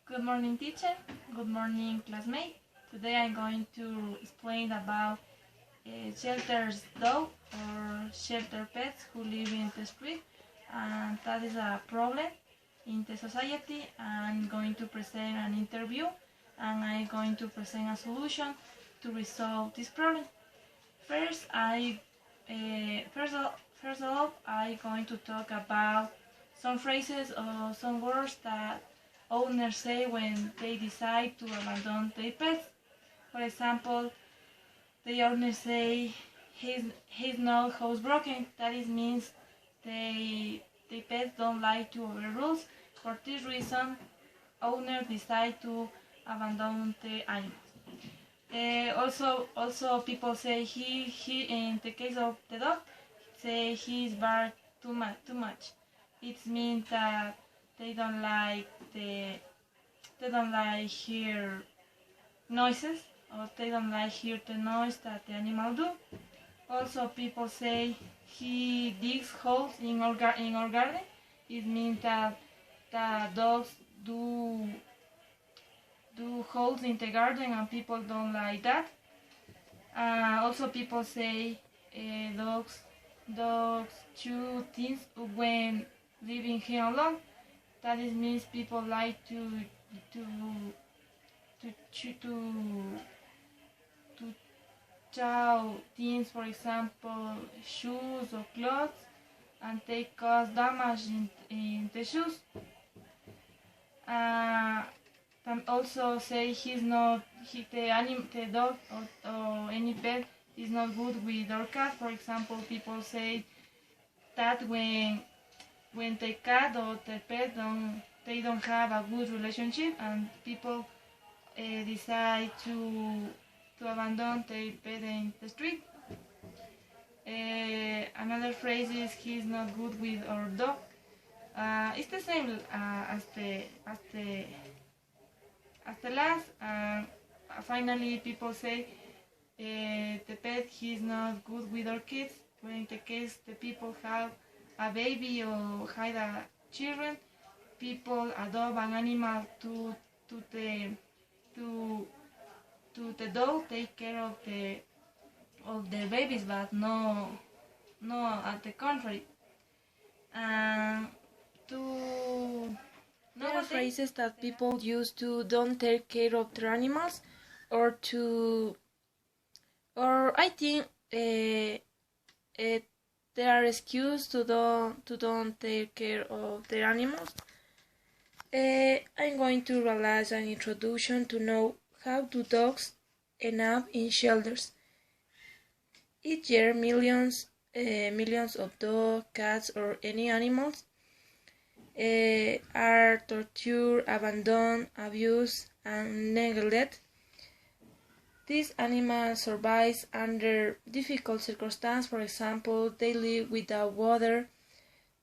Good morning, teacher. Good morning, classmate. Today I'm going to explain about shelters dog or shelter pets who live in the street, and that is a problem in the society. I'm going to present an interview, and I'm going to present a solution to resolve this problem. First, first of all, I'm going to talk about some phrases or some words that owners say when they decide to abandon their pets. For example, the owners say he's not housebroken. That is means the pets don't like to obey rules. For this reason, owners decide to abandon the animals. Also people say he in the case of the dog say he's bark too much. It means that they don't like hear noises, or they don't like hear the noise that the animal do. Also people say he digs holes in our garden. It means that the dogs do holes in the garden, and people don't like that. Also people say dogs chew things when leaving him alone. That is means people like to chew to chow things, for example shoes or clothes, and they cause damage in the shoes. And also say the dog or any pet is not good with our cat. For example, people say that when the cat or the pet don't have a good relationship, and people decide to abandon their pet in the street. Another phrase is he's not good with our dog. It's the same as the last. Finally, people say the pet he's not good with our kids. When in the case the people have a baby or had a children, people adopt an animal to the dog, take care of the babies, but no at the contrary. There are phrases that people use to don't take care of their animals, or I think they are excuses to don't take care of their animals. I'm going to realize an introduction to know how do dogs end up in shelters. Each year, millions of dogs, cats, or any animals are tortured, abandoned, abused, and neglected. These animals survive under difficult circumstances. For example, they live without water,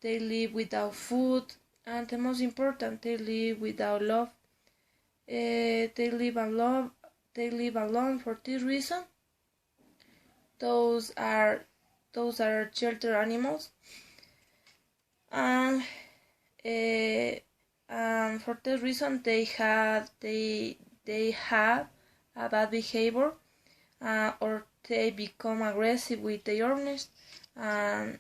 they live without food, and the most important, they live without love. They live alone. For this reason, those are shelter animals. And for this reason, they have a bad behavior, or they become aggressive with the owners, and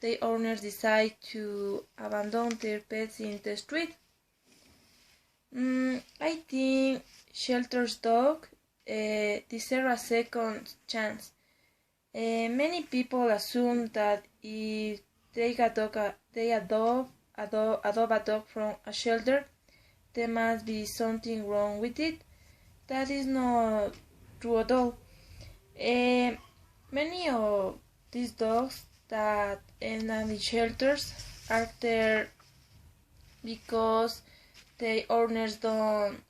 the owners decide to abandon their pets in the street. I think shelters dog deserve a second chance. Many people assume that if they adopt a dog from a shelter, there must be something wrong with it. That is not true at all. Many of these dogs that end up in shelters are there because the owners don't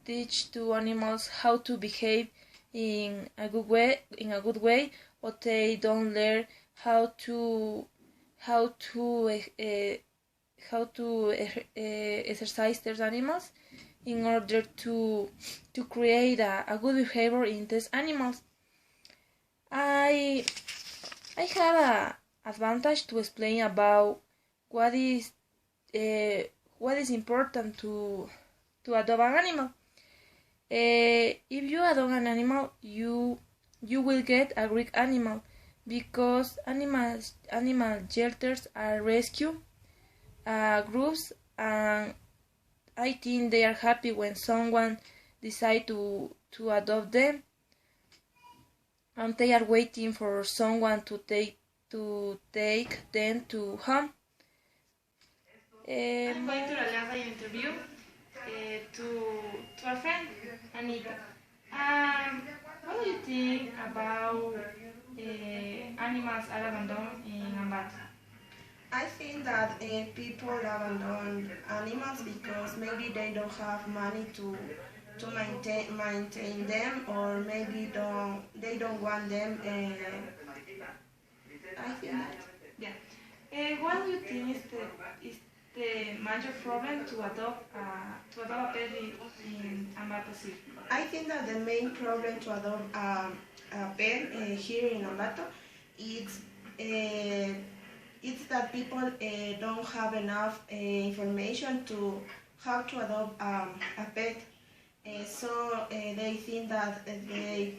teach to animals how to behave in a good way, or they don't learn how to exercise their animals in order to create a good behavior in these animals. I have a advantage to explain about what is what is important to adopt an animal. If you adopt an animal, you will get a great animal, because animal shelters are rescue groups, and I think they are happy when someone decide to adopt them, and they are waiting for someone to take them to home. I'm going to relate the interview to a friend, Anita. What do you think about animals are abandoned in Ambato? I think that people abandon animals because maybe they don't have money to maintain them, or maybe they don't want them. I think that. Yeah. What do you think is the major problem to adopt a pet in Ambato City? I think that the main problem to adopt a pet here in Ambato is it's that people don't have enough information to how to adopt a pet. So they think that they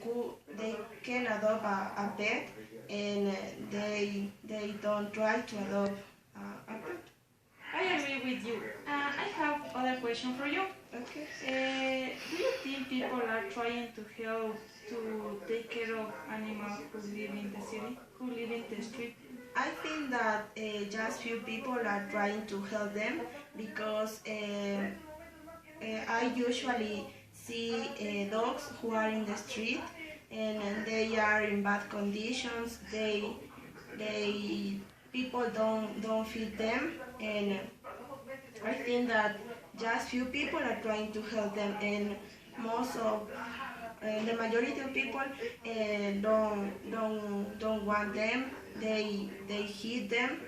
can adopt a pet, and they don't try to adopt a pet. I agree with you. I have other question for you. Okay. Do you think people are trying to help to take care of animals who live in the city, who live in the street? I think that just few people are trying to help them, because I usually see dogs who are in the street, and they are in bad conditions. They people don't feed them, and I think that just few people are trying to help them, and most of the majority of people don't want them. They hate them.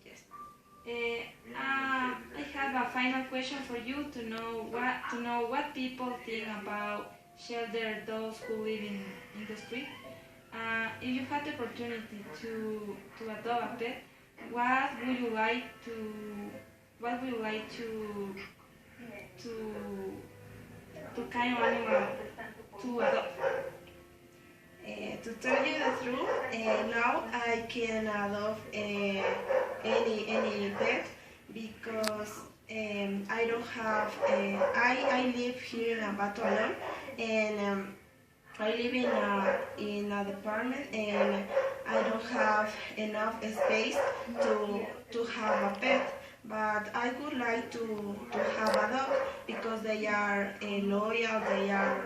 Yes. I have a final question for you to know what people think about shelter those who live in the street. If you had the opportunity to adopt a pet, what would you like to to kind of animal to adopt? To tell you the truth, now I can adopt any pet, because I don't have. I live here in Ambato alone, and I live in a department, and I don't have enough space to have a pet. But I would like to have a dog, because they are loyal, they are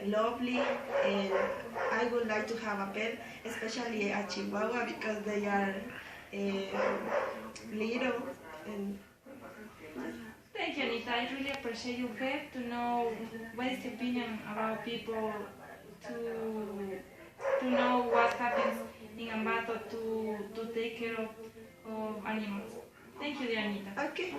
lovely, and I would like to have a pet, especially a Chihuahua, because they are little. And Thank you, Anita. I really appreciate your help to know what is the opinion about people to know what happens in Ambato to take care of animals. Thank you, dear Anita. okay.